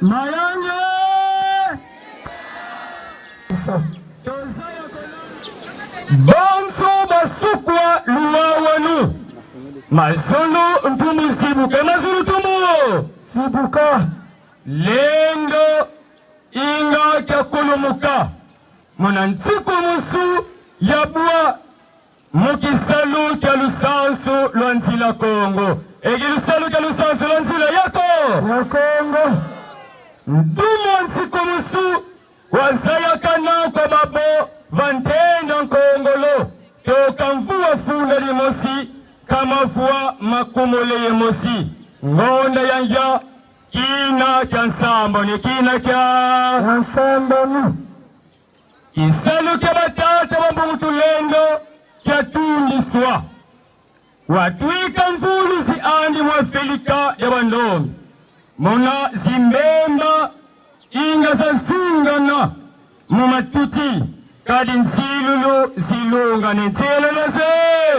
Mayange Bonso basukwa luawanu Mazulu mtumu sibuka Mazulu tumu sibuka Lendo inga kya kulumuka Munansiku musu yabua Mukisalu kya lusansu Luansila Kongo Egilusalu kya lusansu Luansila yako ya Kongo Ndumu musu Wazaya kana kwa babo Vantenda nkongolo Toka mvua funda limosi Kama fua makumole yemosi Ngonda yanja Kina kya nsambo ni kina kya nsambo ni Isalu kya batata wambu tulendo Kya tundiswa Watwika mvulu si andi mwafilika ya wandomi Muna zimbemba Inga za zungana Mumatuti Kadi nsilulu zilungane Nsilulu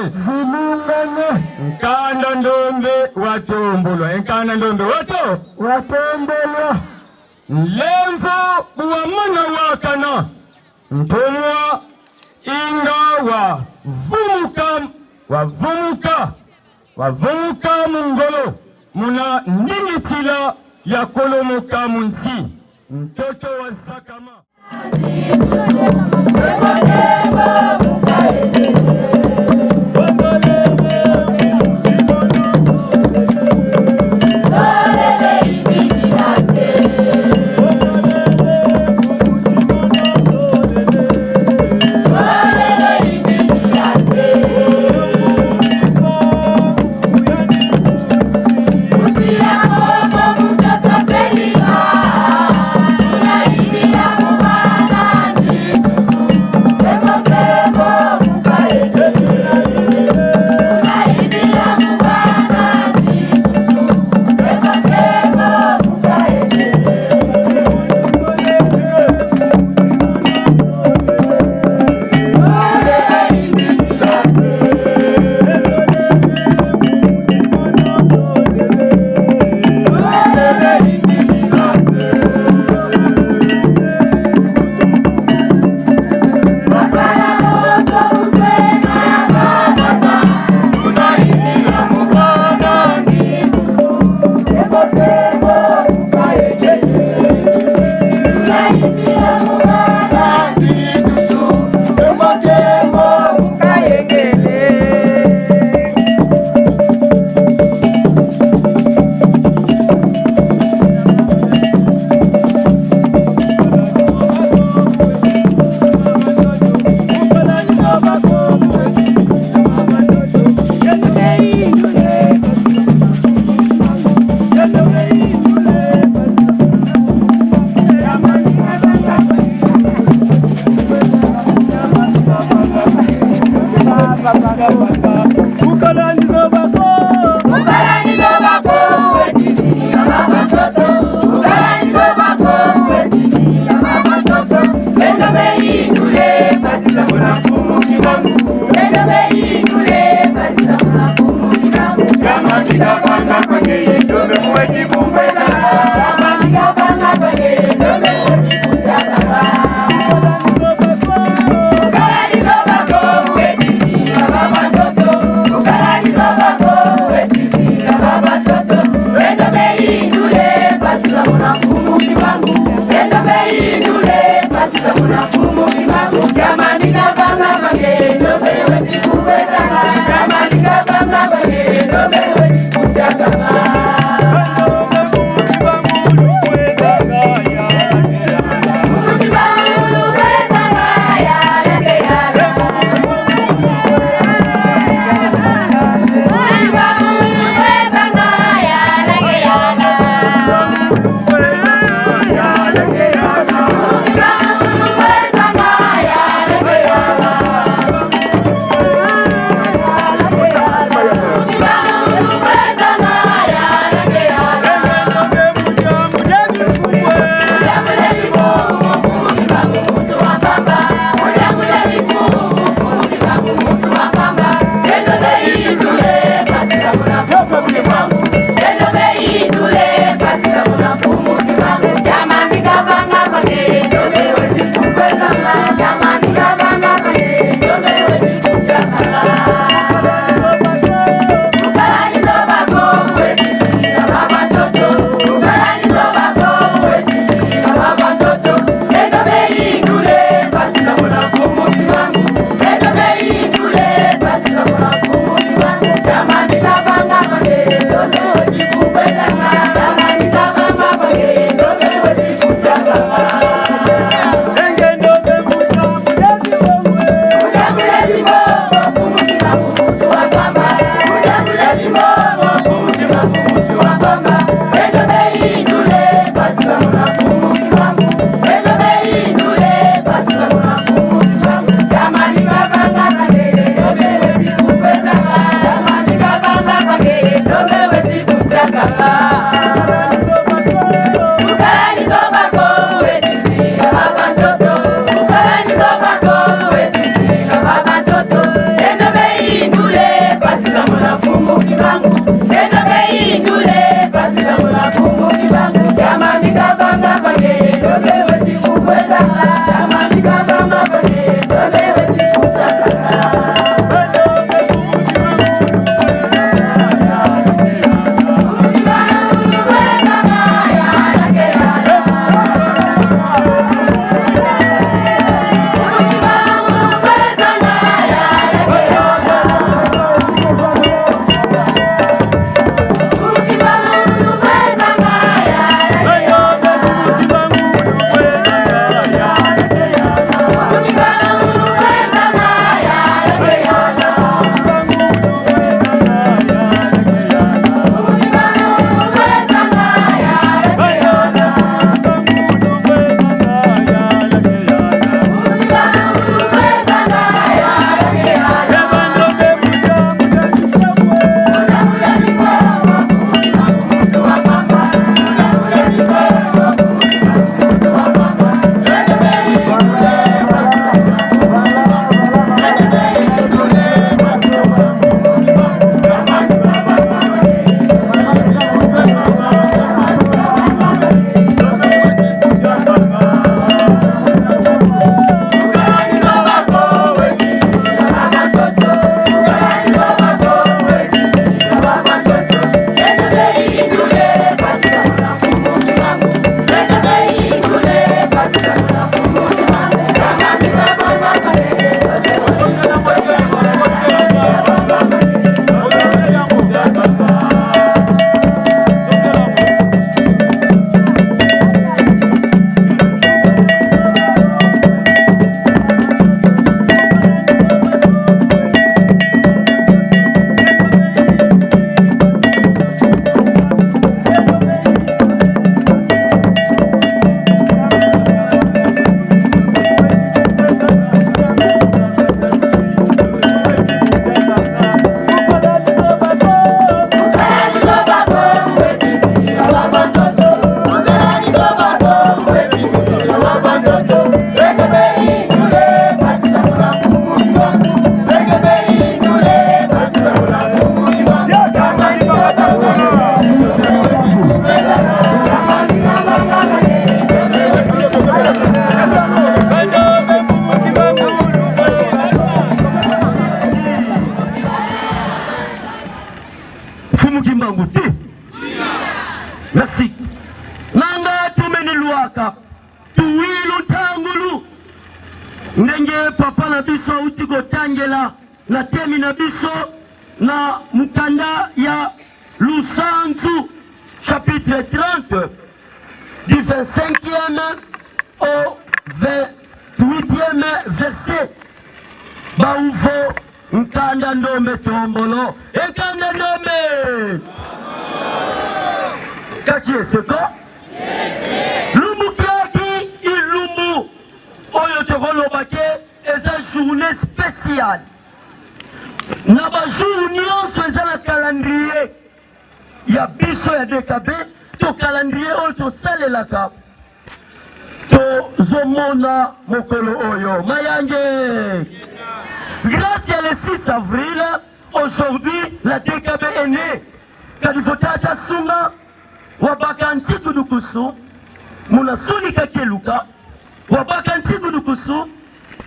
zilungane Nkanda ndombe watombulwa Nkanda ndombe watombulwa Lemfu uwamana wakana Ntumwa Inga wavumuka mungolo Muna ningitila ya kolomuka munsi Mtoto wa Sakama Kimbangu ti. Merci. Nanga tumeni luaka. Tuwilu tangulu. Ndenge papa na biso utiko tangela na temi na biso na mukanda ya Lusanzu chapitre 30 du 25e au 28e verset. Bauvo nkanda ndombe tombolo nkanda ndombe kaki eseko lumbu kiaki ilumbu oyo tokolobake eza journée spéciale na bajour nyonso eza na calendrier ya biso ya DKB to calendrier oyo tosalelaka tozomona mokolo oyo mayange. Grâce à le 6 avril, aujourd'hui, la DKB est née. Kadifotata Sunga, Wabakansi Kudukusu, Muna Sunika Keluka, Wabakansi Kudukusu,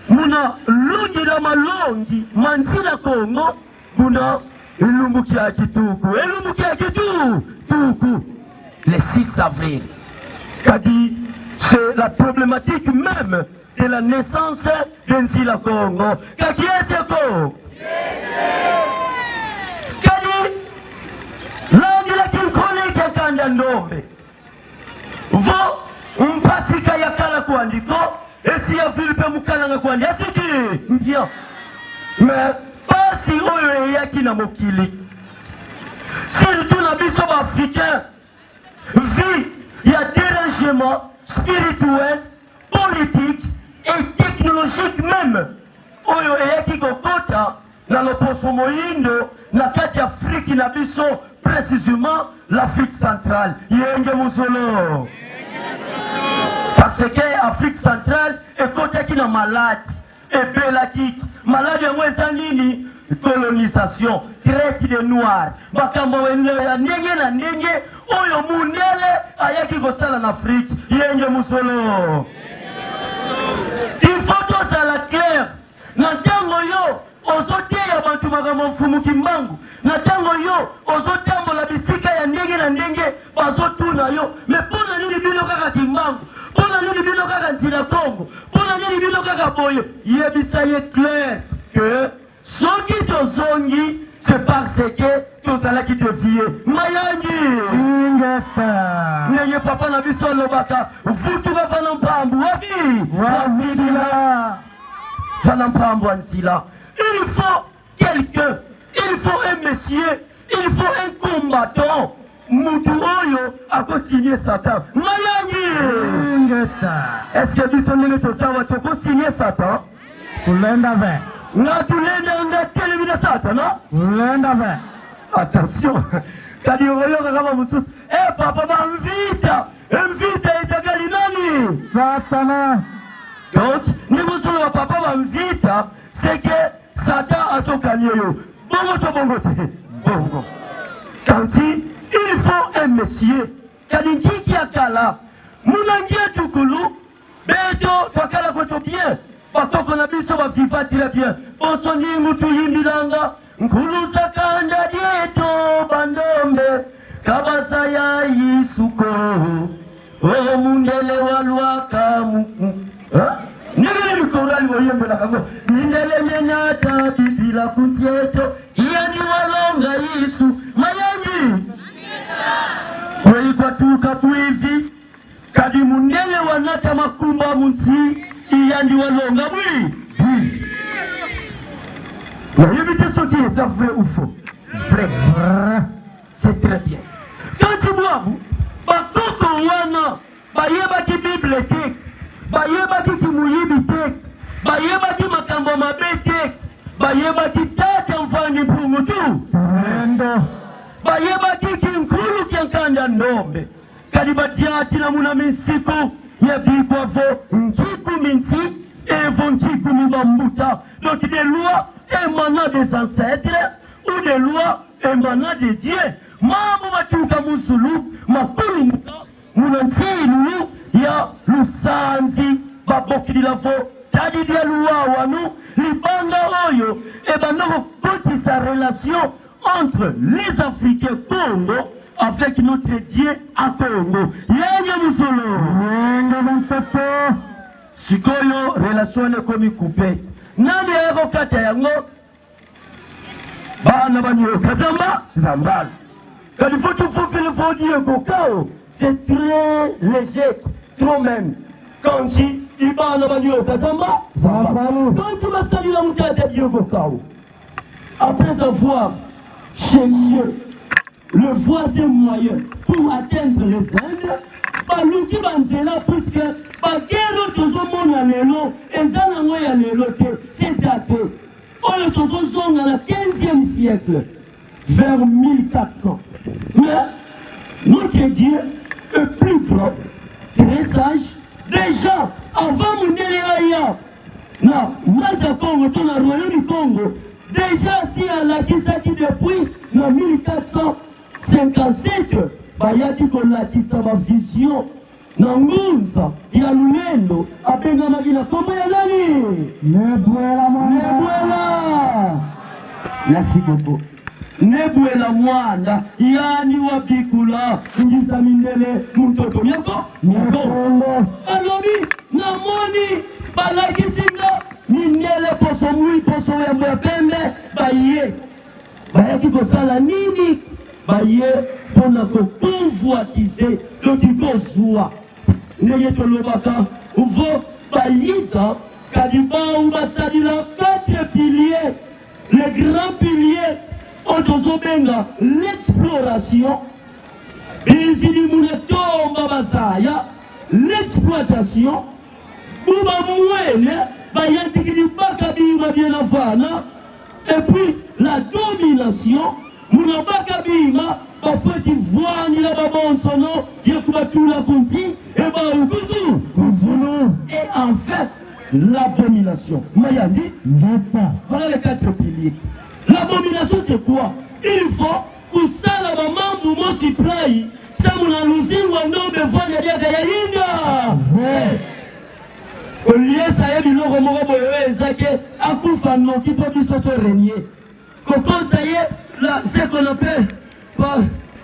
Muna Lungi Ramalongi, Mansila Kongo, Muna Elumukia Kituku, Elumukia Kituku, le 6 avril. Kadi, c'est la problématique même de la naissance d'Enzila Congo. Kaki eseko? Kadi landi la kinkole kakanda ndombe. Vo mpasika yakala kuandiko esi ya Philippe Mukalanga kuandi asiki ndio. Mais pasi oyo yaki na mokili. Surtout na biso africain. Vie ya dérangement spirituel, politique et technologique même. Oyo eyaki kokota na loposo moyindo na kati Afrique na biso, précisément l'Afrique centrale. Yenge musolo. Parce que Afrique centrale ekotaki na malade ebelaki malade yango eza nini? Colonisation, traite des noirs. Makambo ya ndenge na ndenge oyo mundele ayaki kosala na Afrique. Yenge musolo. Il faut tous à la claire. Natango yo ozoteya bantu makambo mfumu Kimbangu. Natango yo ozotambola bisika ya ndenge na ndenge bazotuna yo. Mais pona nini bino kaka Kimbangu? Pona nini bino kaka Nzila Congo? Pona nini bino kaka boye? Yebisa ye clair que soki tozongi c'est parce que tozalaki devie. Mayangi ingeta neye papa na biso lobaka vutuka fana mpambu wafidila fana mpambu Nzila. Il faut quelqu'un, il faut un monsieur, il faut un combattant. Mutu oyo ako signer Satan. Mayangi ingeta. Est-ce que biso nene tosawa toko signer Satan? Kulenda ve na tulenda nga televina Satan, non? Kulenda ve. Attention. Kadi oyo kama mususu. Papa ba mvita itagali nani? Satana. Donc, nous sommes papa ba mvita, c'est que Satan a son cagnon. Bongo. Quand il faut un monsieur, Kadinki qui a kala, Mounangia Tukulu, Beto, Takala Koto bien, Patoko Nabiso va FIFA très bien, Osoni Mutu Yimbilanga, Nkulusa Kanda Dieto, Bandombe, Kabasaya Yisuko, O Mundele Waluaka, Nele Mikorali Woyembe la Kago, Nindele Menata, Bibila Kutieto, Iani Walonga Yisu, Mayani. Kwa tuka tuivi, Kadi Mundele Wanata Makumba Munsi, Iani Walonga Bui. Vous évitez ce qui est vrai ou faux. Vrai. C'est très bien. Quand tu vois, Bakoko Wana, Bayeba qui bibliothèque, Bayeba qui mouyibitek, Bayeba qui makambo mabetek, Bayeba qui tate enfani pumutu, Bayeba qui nkulu kiankanda ndombe, Kadibatiati na muna misiko, Yabikwa vo, Nkiku minsi, Evo Nkiku mibambuta. Donc des lois émanant des ancêtres ou des lois émanant des dieux. Mambo matuka musulu, makulu muta, munansi ilu, ya lusanzi, baboki di lafo, tadi dia luwa wanu, libanga oyo, e bandoko koti sa relation, entre les Africains Congo avec notre Dieu à Congo. Yenye musolo. Sikoyo relation ne komi coupé. Nani yako kati yango? Bana banyo kazamba zambal. Quand il faut tout faire le faux Dieu kokao, c'est très léger, trop même. Quand si ibana banyo kazamba zambal. Quand si masali la mutata Dieu kokao. Après avoir cherché le voisin moyen pour atteindre les Indes, baluki banzela puisque bagero tozomona lelo ezana ya lelo te, c'est daté. Oyo tozozonga na 15e siècle vers 1400. Mais notre Dieu est plus propre, très sage. Déjà avant Mundelaya na Maza Congo, ton royaume du Congo, déjà si à la Kisaki depuis 1457, bayaki kolakisa ma vision na ngunza ya lulendo abengamaki na kombo ya nani? Nebwela merci beaucoup. Nebwela mwanda yani wabikula ngisa mindele mtoto myako alobi namoni balakisinga mindele poso mui poso ya pembe baye bayaki kosala nini? Baye pona ko convoitiser lokikozwa ndenge tolobaka uvo bayiza kadiba ubasalila 4 piliers, les grands piliers otozobenga l'exploration izili munetomba basaya l'exploitation uba mwene bayantikili baka bima bien afana et puis la domination munabaka bima bafeti voani la babonsono yakubatula kunsi et barukuzu et en fait l'abomination mayandi voilà les 4 piliers. L'abomination c'est quoi? Il faut que ça la maman momo siplai ça mon aluzinwa ndombe voani ya yinga Olie ça y est biloko moko boyo ezake akufa noki po biso to renier. Quand ça y est là c'est qu'on appelle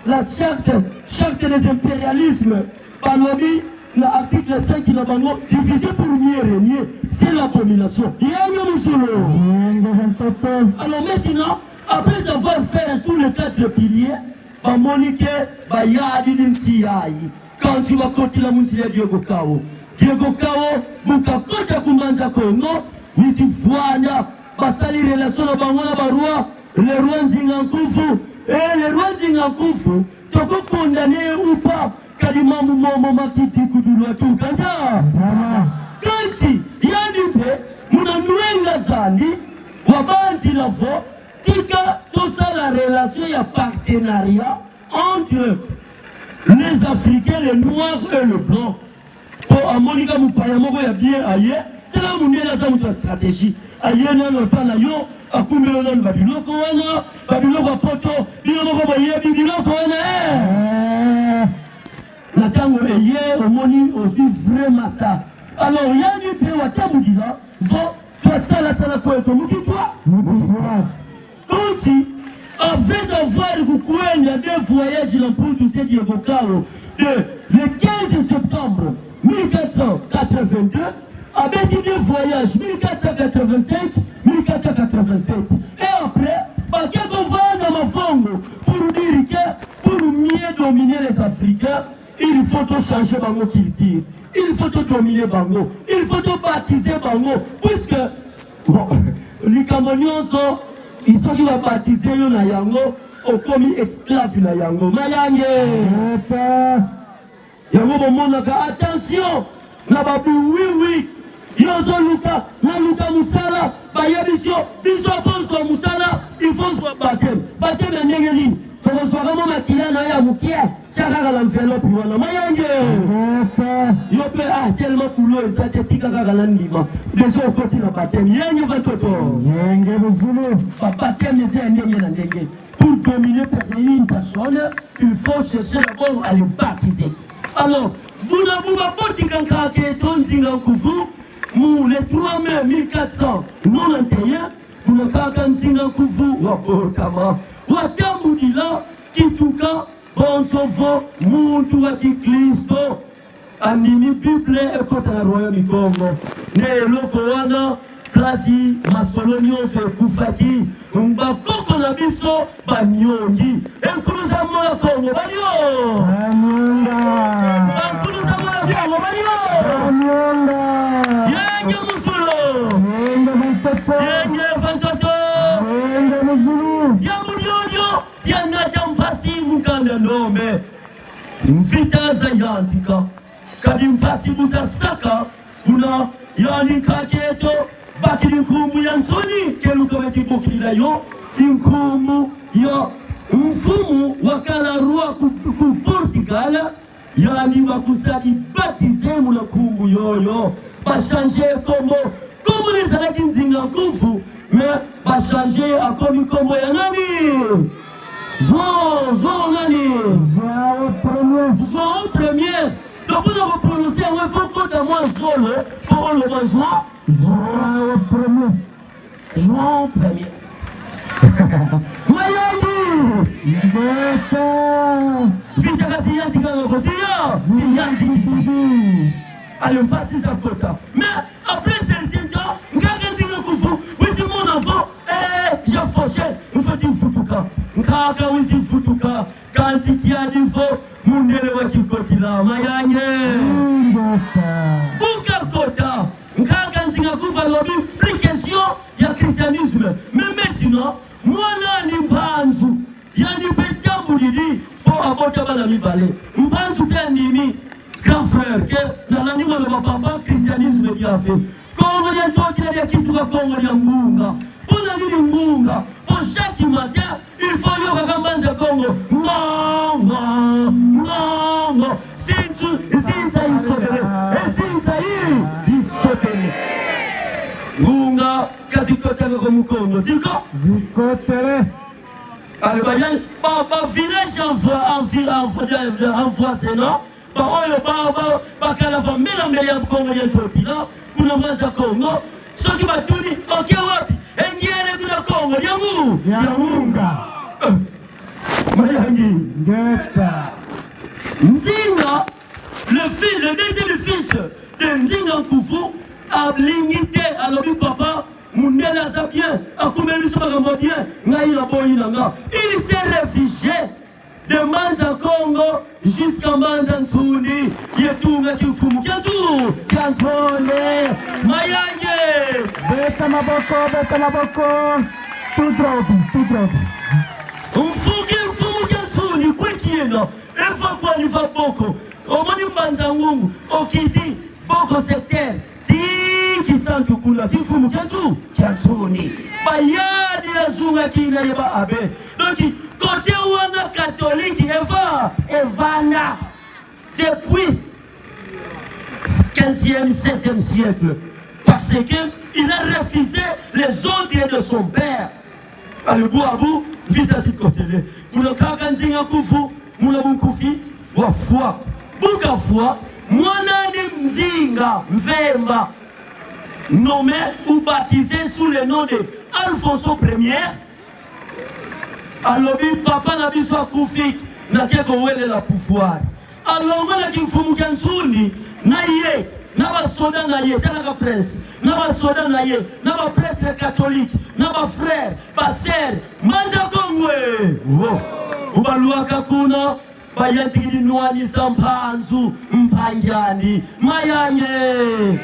la charte des impérialismes balobi l'article 5 qui n'a pas divisé pour mieux régner, c'est l'abomination. Alors maintenant, après avoir fait tous les 4 piliers, Monique, Bayadi Dimsiai, quand tu vas continuer la moussière Diego Kao, Buka Kota Kumanza Kongo, Nisi Voania, Basali relation à Bangola Barua, les rois Zingankufu, et les rois Zingankufu, tu peux condamner ou pas? Kalima mumo makiti kudulwa tu kanja kansi yani pe munanwenga zandi wabanzi lavo tika tosa la relation ya partenariat entre les Africains, les Noirs et le Blanc pour amonika mupaya moko ya bien aye tela mundela za mutu stratégie aye nano pana yo akumelo nano babiloko wana babiloko poto biloko boye biloko wana Natango eye omoni aussi vrai mata. Alors yani pe watamudila vo toi sala kwa tomuki toi. Comme si après avoir kukwenda 2 voyages dans pour tous ces Diego Kao le 15 septembre 1482 avec 2 voyages 1485 1487 et après Bakeko va dans ma fongo pour dire que pour mieux dominer les Africains il faut tout changer bango culture, il faut tout dominer bango, il faut tout baptiser bango, puisque bon, les Camerounais sont, ils sont qui va baptiser na yango, au commis esclave na yango, mayange, yango bomonaka attention, na babu oui, yozo luka, na luka musala, bayabisyo, biso fonso musala, il faut soit baptême na nengeli. Comme on soit vraiment maquillé na ya mukia, chaka la enveloppe wana mayange. Yo pe tellement coulo ezatetika kaka la ndima. Déjà au côté na baptême, yenye batoto. Yenge buzulu. Baptême c'est ndenge na ndenge. Pour dominer une personne, il faut chercher d'abord à le baptiser. Alors, Bouba Botika Kake Tonzinga Kufu, le 3 mai 1491, kunakaka nzinga kuvu wapotama watambudila kituka bonsovo muntu wa kikristo anini bible ekota na royo mikongo ne loko wana klasi masolonioze kufaki mbakoko na biso banyongi enkuluza moya kongo banyo enkuluza moya kongo banyo yenge musulo yenge fantoto yenge muzulu yamunyonyo yanata mpasi mukanda nome mvita za yantika kadi mpasi busasaka una yani kaketo bakili nkumu ya nsoni keluka wetibukilila yo inkumu ya mfumu wakala rua ku Portugal yani wakusadi batize mula kumbu yoyo bashanje kombo komuniza laki nzinga kufu me bashanje akomi kombo ya nani Jean nani Jean premier donc vous avez prononcé un faux compte à moi solo pour le Jean premier. Mayandi! Vita kasi yanti kanga kosiya! Si yanti! Allez, on passe sa quota. Mais après un certain temps, nkaka nzinga kufu, wisi mon enfant, j'ai fauché, on fait une futuka. Nkaka wisi futuka, kansi kia difo, mundele wa kikotila, mayange! Buka kota! Nkaka nzinga kufa lobi, plus question, ya christianisme. Mais maintenant, moi ni mbanzu, yani peta mulidi, pour abota bana mibale. Mbanzu pia nimi, grand frère, que nananima le papa, christianisme bien fait. Kongo ya toki na kitu ka Kongo ya Munga. Pona nini Munga? Pour chaque matin, il faut yoga kamanza Kongo. Non. Sinza isopere. Sinza isopere. Munga kazi kotaka ko Mukongo. Ziko? Zikotere. Alors bayan ba village envoisé non? Ba oyo ba kala fa melanga ya Kongo ya totila. Kuna mwanza Kongo. Soki batuni oke wapi? Engiere kuna Kongo ya Munga. Mayangi ngeta. Nzinga, le deuxième fils de Nzinga Kufu a limité à l'objet papa, Mundela Zabien, a commandé son bien, Naïla Boyinanga. Il s'est réfugié de Manza Congo jusqu'à Manza Nsuni, Yetunga Kifumu, Kantone, Mayange, Beta Maboko, tout drogue. Mfumu Kansuni, quoi qui est là? Il faut qu'on y va beaucoup. Au moins, Manzangung, au Kiti, beaucoup secteur. Qui sent que pour la vie, faut nous Kansuni. Bayadi la Zunga qui n'a pas abe. Donc, côté où on a catholique, Evana, depuis 15e, 16e siècle. Parce qu'il a refusé les ordres de son père. Allez, bout à bout, vite à ce côté-là. Pour le Kakanzinga Kufu, Moula Bunkufi, Wafua. Bukafua, Mwanani Mzinga, Mvemba, nommé ou baptisé sous le nom de Alfonso Ier. Alors, papa n'a pas soit Koufik, n'a qu'à la pouvoir. Alors, moi, la Kimfumu Kansuni, naïe, n'a pas soda naïe, t'as la presse, n'a pas soda naïe, n'a pas prêtre catholique, n'a pas frère, pas sœur, Maza Kongwe. Ubaluaka kuna, bayatiki nwani sampanzu, mpanjani, mayanye.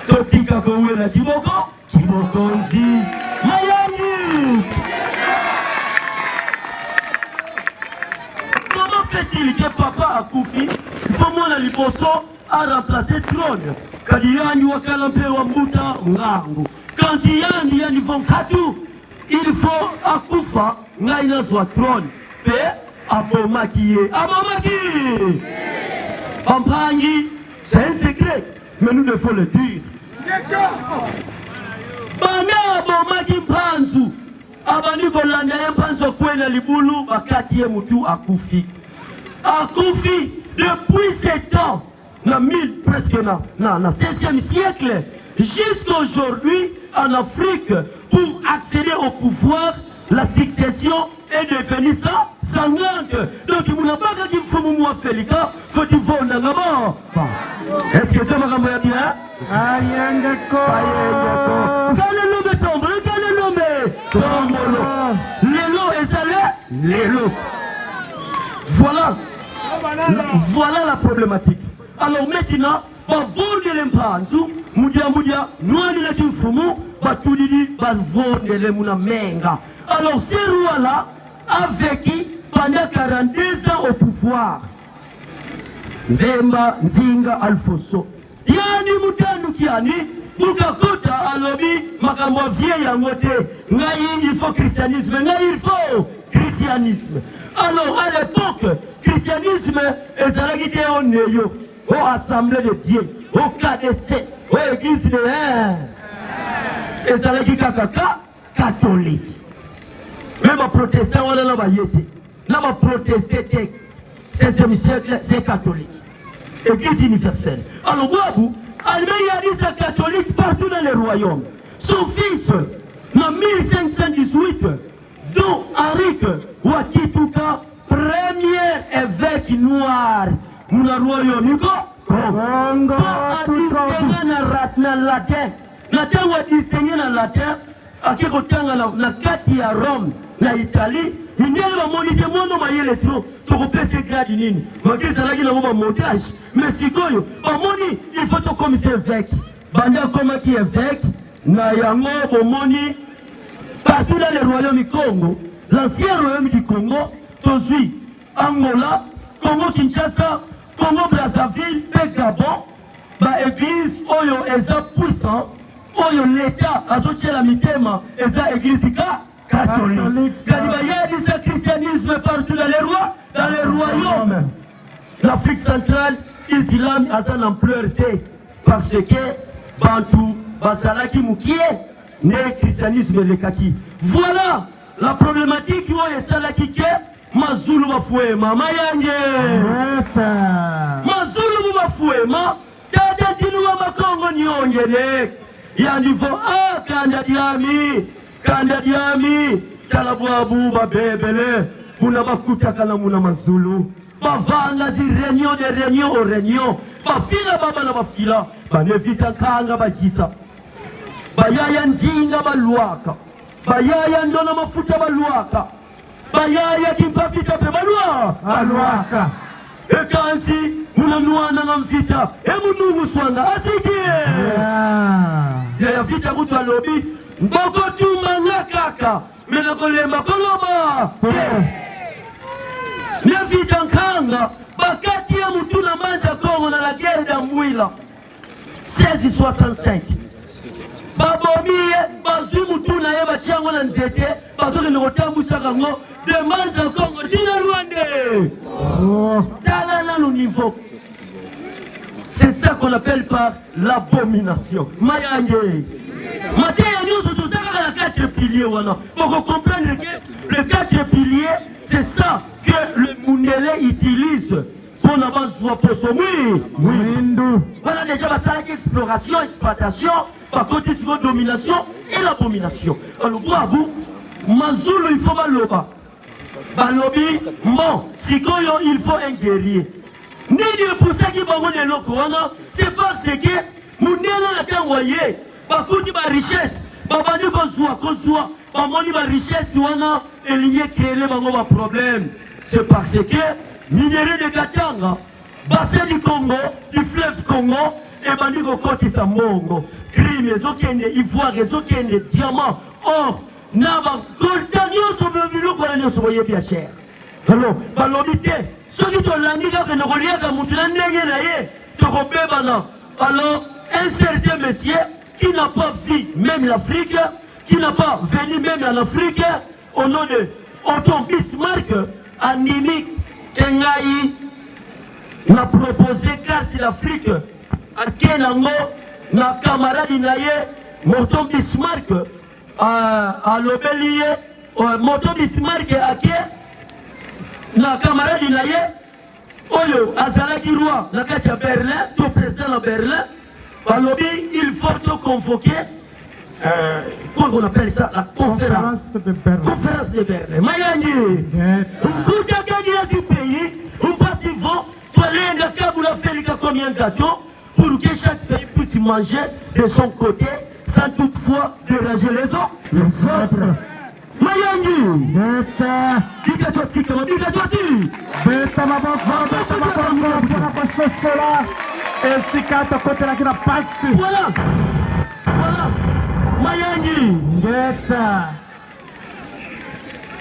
Totika kowe na kiboko nzi, mayanye. Comment fait-il que papa a koufi, comment la liboso a remplacé le trône? Kadiyani wakalampe wa mbuta ngangu. Quand yani vont katu, il faut akufa, ngaina soit trône. Pe abomaki. Pampangi, c'est un secret, mais nous devons le dire. Bana abomaki mpanzu, abani kolanda ya mpanzu kwena libulu, bakati ye mutu akufi. Akufi, depuis 7 ans, presque na 16e siècle, jusqu'à aujourd'hui, en Afrique, pour accéder au pouvoir, la succession est devenue sanglante. Donc, il n'y a pas qu'il faut moi Félika, faut qu'il faut d'abord. Est-ce que ça m'a bien bien? Quand le nom tombe, quand le nom tombe, l'élo et ça l'élo. Voilà la problématique. Alors maintenant, on va vendre les mpanzu, moudia, nous allons les fumu, va tout dire, va vendre les menga. Alors ces rois-là a vécu pendant 42 ans au pouvoir. Vemba, Nzinga, Alfonso. Yani mutanu kiani, mukakota alobi, makambo vieille à moté. Il faut christianisme, il faut christianisme. Alors à l'époque, christianisme est à la guitare au Néo, aux assemblées de Dieu, au KDC, aux églises de et à la guitare catholique. Même les protestants, on a la baillette. Là, on protesté, 16e siècle, c'est catholique. Église universelle. Alors, vous, Allemagne a dit c'est catholique partout dans les royaumes. Son fils, en 1518, dont Henrique Wakituka, premier évêque noir, mon royaume, Congo, a distingué dans le latin. Latin a distingué dans le latin, à qui na kati ya Rome, na Italie, il y a un monité, moi, non, il y a les trous, tu repères ces grades, il y a un montage, mais si tu il faut te commissaire évêque. Banda comme qui est évêque, na yango, moni, partout dans le royaume du Congo, l'ancien royaume du Congo, Tozui, Angola, Congo Kinshasa, Congo Brazzaville, Gabon, ba église, oyo, eza puissant, oyo l'État a soutenu la mitema et ça église catholique. Quand il y a du christianisme partout dans les royaumes. L'Afrique centrale, l'islam a son ampleur parce que Bantou, Basalaki Moukie, né christianisme le kaki. Voilà la problématique qui est celle qui est Mazulu Bafouema, Mayange. Mazulu Bafouema, Tadantinu Makongo Nyongene. Yandivo ah kanda diami talabuabu babebele kuna bakuta kana muna mazulu bavanga zi réunion au réunion bafila baba na bafila banevita kanga bajisa bayaya nzinga baluaka bayaya ndona mafuta baluaka bayaya kimpafita pe baluaka ekansi muna nuana na mfita emunungu swanga asikie ya vita kutu alobi mboko tumanga kaka mena kolemba koloma ne vita nkanga bakati ya mutu na manza Kongo na la guerre d'Amwila 1665 babomiye bazwi mutu na ye bachango na nzete bazoke ngotambusa kango de manza Kongo dina Luande tala na le niveau. C'est ça qu'on appelle par l'abomination. Mayange. Tout ça, il y a 4 piliers. Il faut comprendre que les 4 piliers, c'est ça que le Mundele utilise pour n'avoir pour son voilà déjà l'exploration, exploitation, par contre, c'est domination et l'abomination. Alors, bravo, Mazulu, il faut maloba. Balobi, bon, si il faut un guerrier. Nini pour ça qui va monter le corona, c'est parce que nous n'avons envoyé, par contre, ma richesse, babani qu'on bamoni ma richesse, wana, et l'igné créer les problèmes. C'est parce que, minerai de Katanga, bassin du Congo, du fleuve Congo, et bandi ko côté sa mongo, crime, les autres ivoire, les autres diamants, or, n'ava, coltanio, son venu, qu'on a soyé bien cher. Alors, balobité, ceux qui ont l'année que nous relions à Moutoulan, alors, un certain monsieur qui n'a pas vu même l'Afrique, qui n'a pas venu même en Afrique, au nom de Otto Bismarck, Animi Kengaï, n'a proposé carte d'Afrique à Kenango, na camarade Naye, Otto Bismarck, à l'Obélier, Otto Bismarck à Ké, na camarade Naye, Oyo, Azalaki Roi, la carte à Berlin, tout président à Berlin, il faut te convoquer comment on appelle ça, la conférence de Berlin. Conférence de Berlin. Mayangi, Koutaka dans ce pays, on passe vont, toi les Kabula fait combien de gâteaux pour que chaque pays puisse manger de son côté sans toutefois déranger les autres. Mayangi, dis-toi si, comment dis-toi si. Beta esse cara contra aqui na parte. Voilà, voilà. Mayangi, Beta.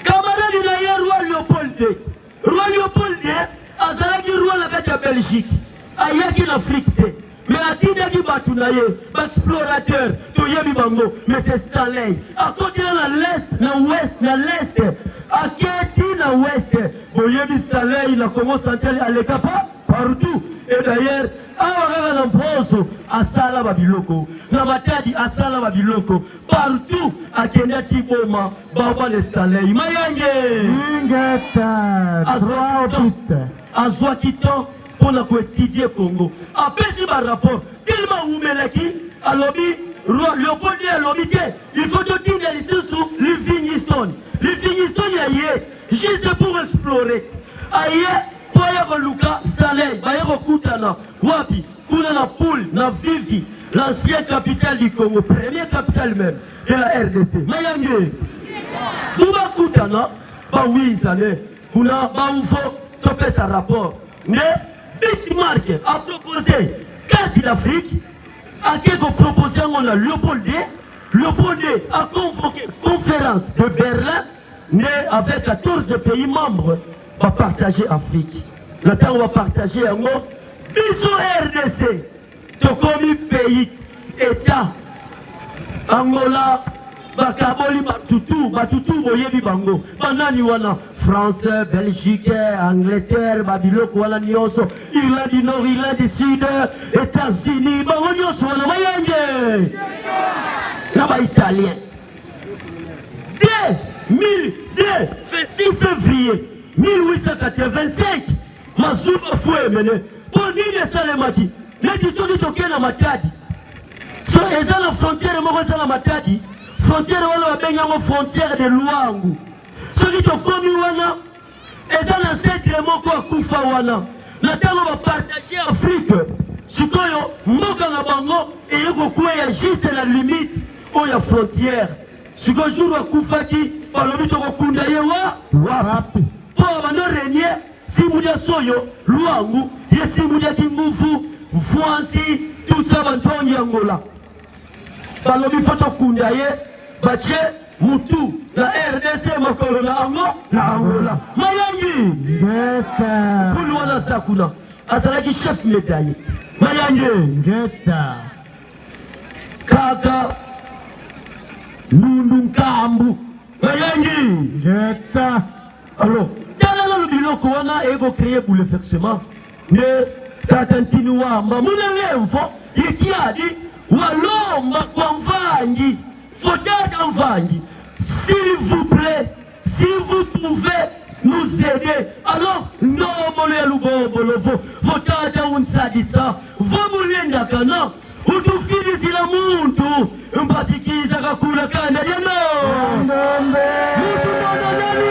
camarade na ye roi Léopold II. Roi Léopold II azalaki roi na kati ya Belgique. Ayaki na Afrique te. Mais atindaki batu na ye, explorateur, toyebi bango, mais c'est Stanley. Akoti na l'est, na ouest, na l'est. Aketi na ouest. Boyebi Stanley na Congo central aleka partout. Et d'ailleurs, awa na mposo asala babiloko. Na Matadi asala babiloko. Partout akendaki boma baba le Stanley. Mayange. Ingeta. Azwa kiton pour la étudier Congo. Après ce rapport, tellement oumelaki, alobi, roi Léopold alobi, il faut te dire les sous Livingstone. Livingstone y juste pour explorer. Aïe, pour y Luka Stanley, Bayero Koutana, Wapi, Kuna na Poul, na Vivi, l'ancienne capitale du Congo, première capitale même de la RDC. Mayange, Douba Koutana, Bawizane, Kuna Baoufo, topé sa rapport. Mais Bismarck a proposé carte d'Afrique, a proposé à Léopold II. Léopold II a convoqué conférence de Berlin, mais avec 14 pays membres, va partager l'Afrique. Le temps on va partager un mot. Biso RDC, Tokomi pays, État, Angola, Bakaboli, Batutu, Boyebi Bango, Banani Wana, France, Belgique, Angleterre, Babiloko, Wana Nyoso, Irlande du Nord, Irlande du Sud, États-Unis, Bango Nyoso, Wana Mayange, là-bas Italien. Dès 26 février 1885, Mazouba Foué mené, pour dire ça les mati, l'édition du Tokyo na Matadi. So, et ça la frontière, moi, ça la Matadi. Frontière wana wabenga frontière de Luangu. Soki tokomi wana eza na centre moko akufa wana. Na tango ba partager Afrique. Sikoyo mboka na bango eyeko kuya juste la limite oya frontière. Sikoyo jour akufaki balobi tokokunda ye wapi. Po bando renier simudia soyo Luangu, ye simudia Kimbufu, Mfwansi, tout ça bantongi Angola. Balobi foto kunda ye bache mutu la RDC makolo na Angola. Mayangi Ngeta Kulwana Sakuna azalaki chef médaillé. Mayangi Ngeta Kaka Nundu Nkambu. Mayangi Ngeta. Alors, dans le biloko wana ego créé pour le versement. Mais tatantini wamba munengemfo yikiadi walomba kwa mvangi. Fotata mvangi. S'il vous plaît, si vous pouvez nous aider, alors non mole lubobolovo fotata unsadisa vomulenda kana utufilisi la muntu mpasikiza kakula kanda yano Ndombe mutu nani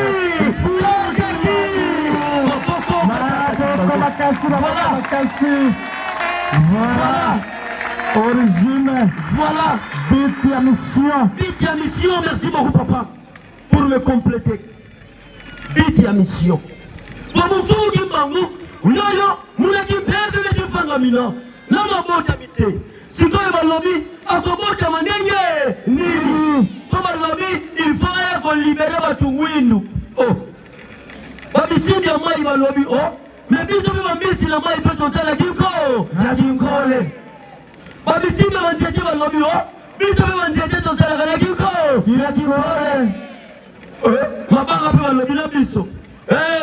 Voilà. Origine. Voilà. But à mission. But à mission, merci beaucoup papa. Pour me compléter. But à mission. Wamufungi mbangu. Unayo, munaki bebe me kifanga mina. Nana bota mite. Sikoye balobi, akobota manenge. Nini. Kwa balobi, il faut libérer batu winu. Oh. Babisindi ya mai balobi, oh. Mais biso biba misi na mai peto sana kinko. Na kinkole. Babisindi ya wanjete balobi, oh. Biso biba wanjete to sana kana kinko. Ina kinkole. Mabanga pe balobi na biso.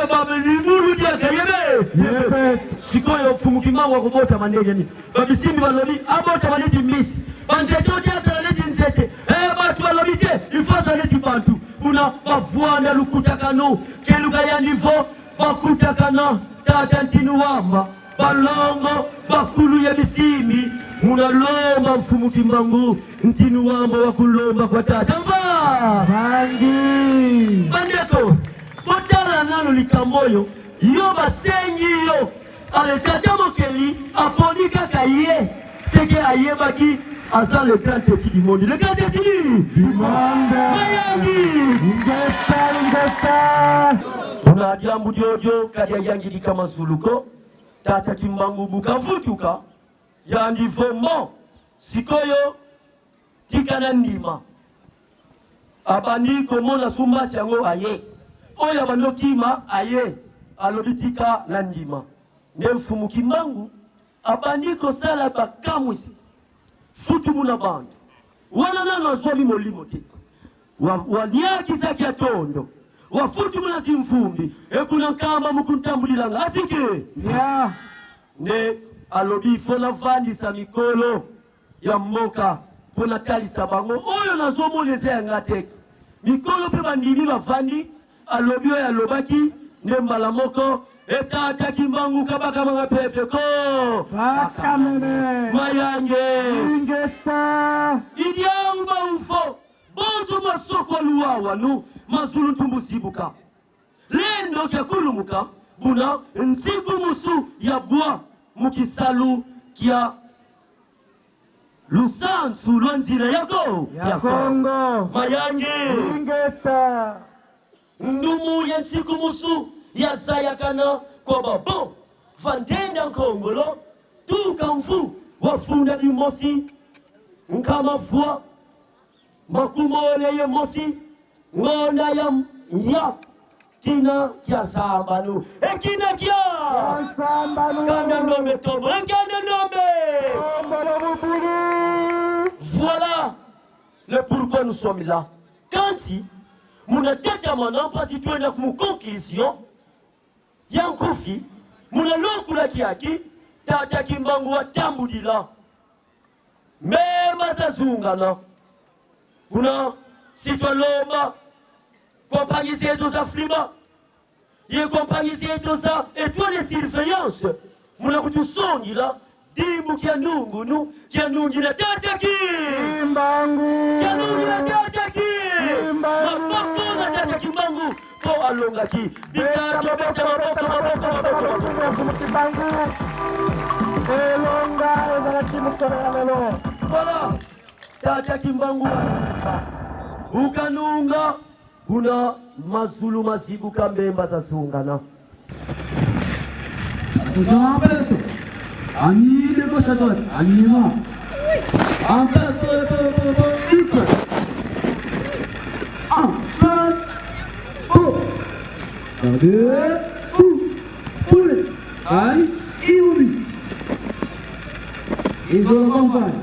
Baba ni mulu dia kayebe. Sikoyo fumuki mangwa kubota manege ni. Babisindi balobi, abota manege misi. Wanjete odia sana leti nsete. Batu balobi te, ifo sana leti bantu. Una bavuana lukutakano, keluga ya nivo, bakutakana, tatantinu wamba, balongo, bakulu ya misimi, munalomba mfumu Kimbangu ntinu wambo wa kulomba kwa tata mba Bangi. bandeko botala nano likamboyo yo basengi yo ale tata mokeli aponi kaka ye seke ayebaki aza le grand teki du monde le grand teki Du monde. mayangi Ingesta. una diambu jojo kadia yangi di kama suluko tata Kimbangu bukavutuka yandi vraiment sikoyo tikana ndima abandi komona sumbasi yango aye oyo abandi kima aye alobitika na ndima nde mfumu Kimbangu abandi kosala bakamwisi futu muna bantu wana nano azwami molimo te waniakisaki ya tondo wafutu muna zimvumbi ekuna nkamba mukuntambulilanga asike Yeah. ne alobi fona vandisa mikolo ya mboka pona talisa bango oyo nazomonesa yanga te mikolo mpe bandimi bavandi alobi oyo alobaki nde mbala moko etata Kimbangu kabakamanga pefeko Bakamene. mayange Ingesta. idiau baufo bonzo masoko luwawa nu mazulu ntumbusibuka lendo kya kulumuka buna nsiku musu ya bwa mukisalu kya lusansu lwanzira yako Ya Kongo. mayange Ingesta. ndumu ya nsiku musu ya sayakana kwa babo vantenda nkongolo tukamfu wafunda bimosi nkama fwa makumone ye mosi ngona ya kina kya sambanu ekina kya Samba nu. kanda ndombe tombo kanda ndombe. Tombolo bubulu. Voilà le pourquoi nous sommes là. Quand si muna teta mana pasi tuenda ku conclusion ya nkofi muna lokula kiaki tata Kimbangu watambulila mema zazungana kuna sitwalomba compagnie zetu za Flima ye compagnie zetu za étoile de surveillance muna kutusongila dimbu kya nungunu kya nungila tata Kimbangu. kya nungila tata Kimbangu. maboko na tata Kimbangu ko alonga ki bikato beta maboko Kimbangu. Elonga ezala kimukora lelo. voilà tata Kimbangu ukanunga kuna mazulu masiku kambemba zasungana Apeto, ani negociador, anima. Apeto, isso. Cadê? Pule, vai e ui. Isola vai.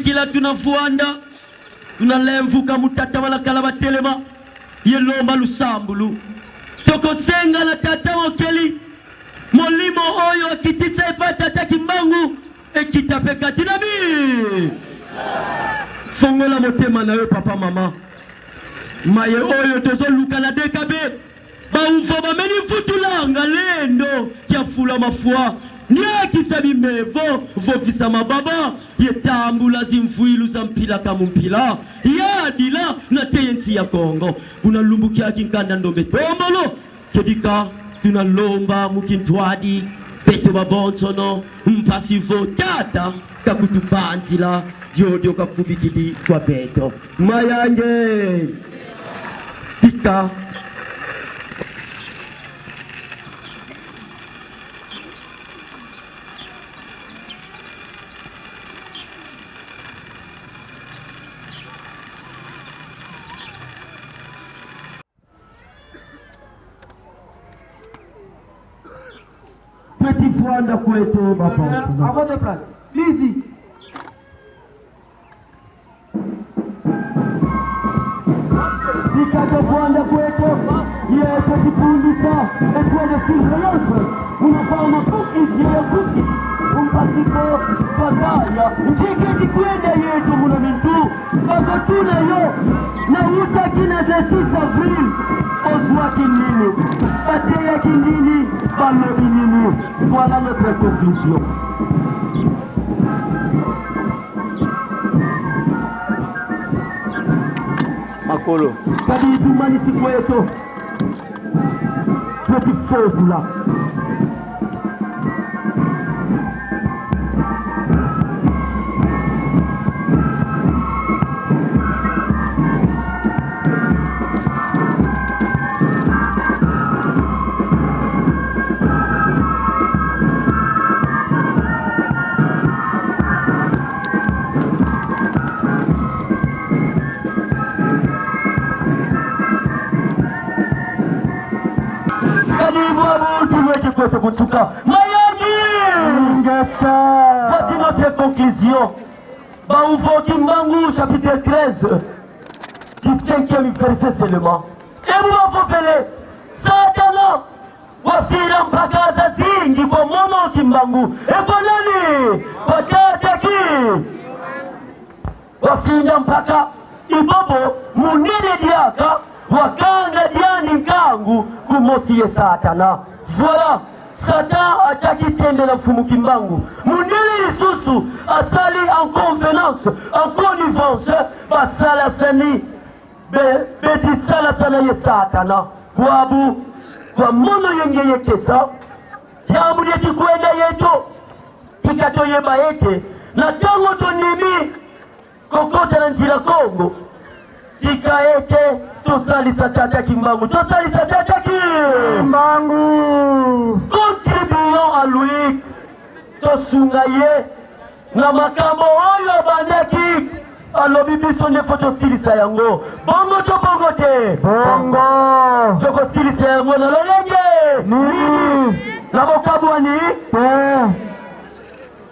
kila tunafuanda tunalemvuka mutata wala kalaba telema yelomba lusambulu tokosenga la tata wakeli molimo oyo akitisa ipata takimbangu ekitapeka tinabi fongola motema na yo papa mama maye oyo tozo luka la dekabe baufo bameni futulanga lendo kia fula mafua Niakisa bimevo, vokisa mababa, yetambula zimfuilu za mpila kama mpila, yadila na teyensi ya Kongo. Unalumbukia kinkanda ndombe tombolo, kedika tunalomba mukintwadi, peto babonsono, mpasivo tata, kakutupanzila, yodio kakubikidi kwa beto. Mayange, tika, petit Fuanda kwetu baba. À votre place. Lizzy. Petit Fuanda kwetu. Ye petit Pundisa. Étoile surveillance. Unafanya kuki ya kuki. Umpasiko fadhaya. Njike dikwenda yetu muna mintu. Bakatuna yo. Na uta kina 6 avril. Balobinini. Voilà notre conclusion. Makolo. Kadi tumani siku yetu. Petit feu là. Voici notre conclusion. Baoufo Kimbangu, chapitre 13, du 5e verset seulement. Et vous m'avez Satana, wafira mpaka zazingi kwa mono Kimbangu. Et bonani, watataki. Wafira mpaka ibobo, munene diaka, wakanga diani kangu, kumosie Satana. Voilà, Satan a tchakitende na fumu Kimbangu. Munili lisusu asali en convenance, en connivence, basala sani, beti sala sana ye Satana. Wabu, kwa mono yenge yekesa, ya mudeti kwenda yeto, tikato yeba yete, na tango tonimi, kokota na nzira Kongo, tika ete, tosali Satata Kimbangu, tosali Satata Kimbangu. Contribuons à lui, tosungaye, na makambo oyo bandaki, alobi biso ne foto silisa yango. Bongo to bongo te. Bongo. Toko silisa yango na lolenge. Nini. Na bokabu ni.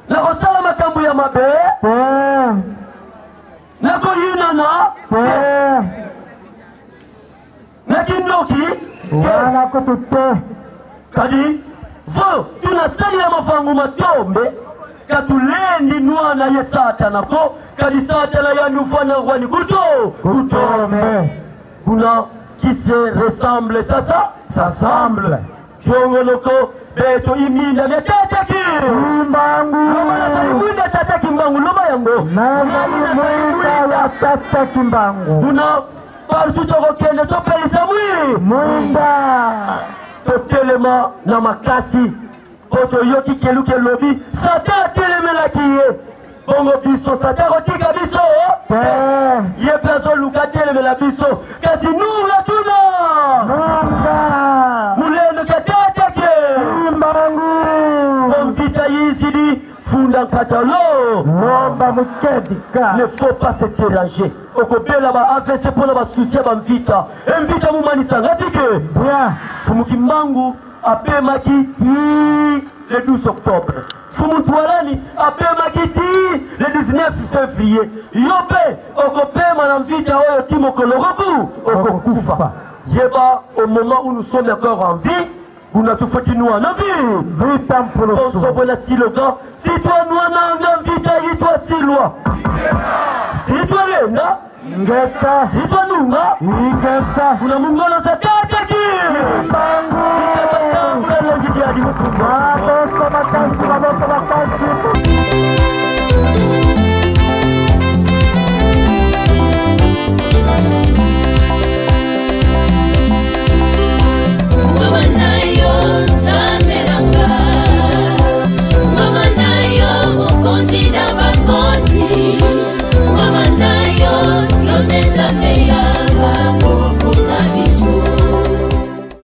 Na kosala makambo ya mabe. Na koyinana. Na kindoki. Wana kutute. Kadi, vo, tunasali ya mafangu matombe, katulendi nuana ye Satana ko, kadi Satana ya nufana wani kutombe. Kuna qui se ressemble, ça s'assemble. Kiongoloko, beto iminda me tataki. Kimbangu. Loma na sali mwinda tataki Kimbangu, loma yango. Nazali mwinda ya tataki Kimbangu. Kuna, partout toko kende, topelisa mwinda. Totelema na makasi Oto yoki keluke lobi Sata telemela kiye Bongo biso Sata rotika biso Ye plazo luka telemela biso Kasi nura tuna Muleno katatake Mbangu Omvita yizidi Funda katalo Nomba mukedika Ne faut pas se déranger Okobela ba avese pona ba souci ba mvita Mvita mumanisa ngatike Bien Fumu Kimbangu apemaki le 12 octobre. Fumu Tuarani apemaki le 19 février. Yope okopema na mvita oyo timo kologoku okokufa. Yeba au moment où nous sommes encore en vie, vous n'avez pas dit nous en vie. Vita mpoloso. On se voit si le gars. Si toi nous en vita y toi si loi. Si toi lena. Ngeta. Si toi nous nga. Ngeta. Kuna mungono sa kaka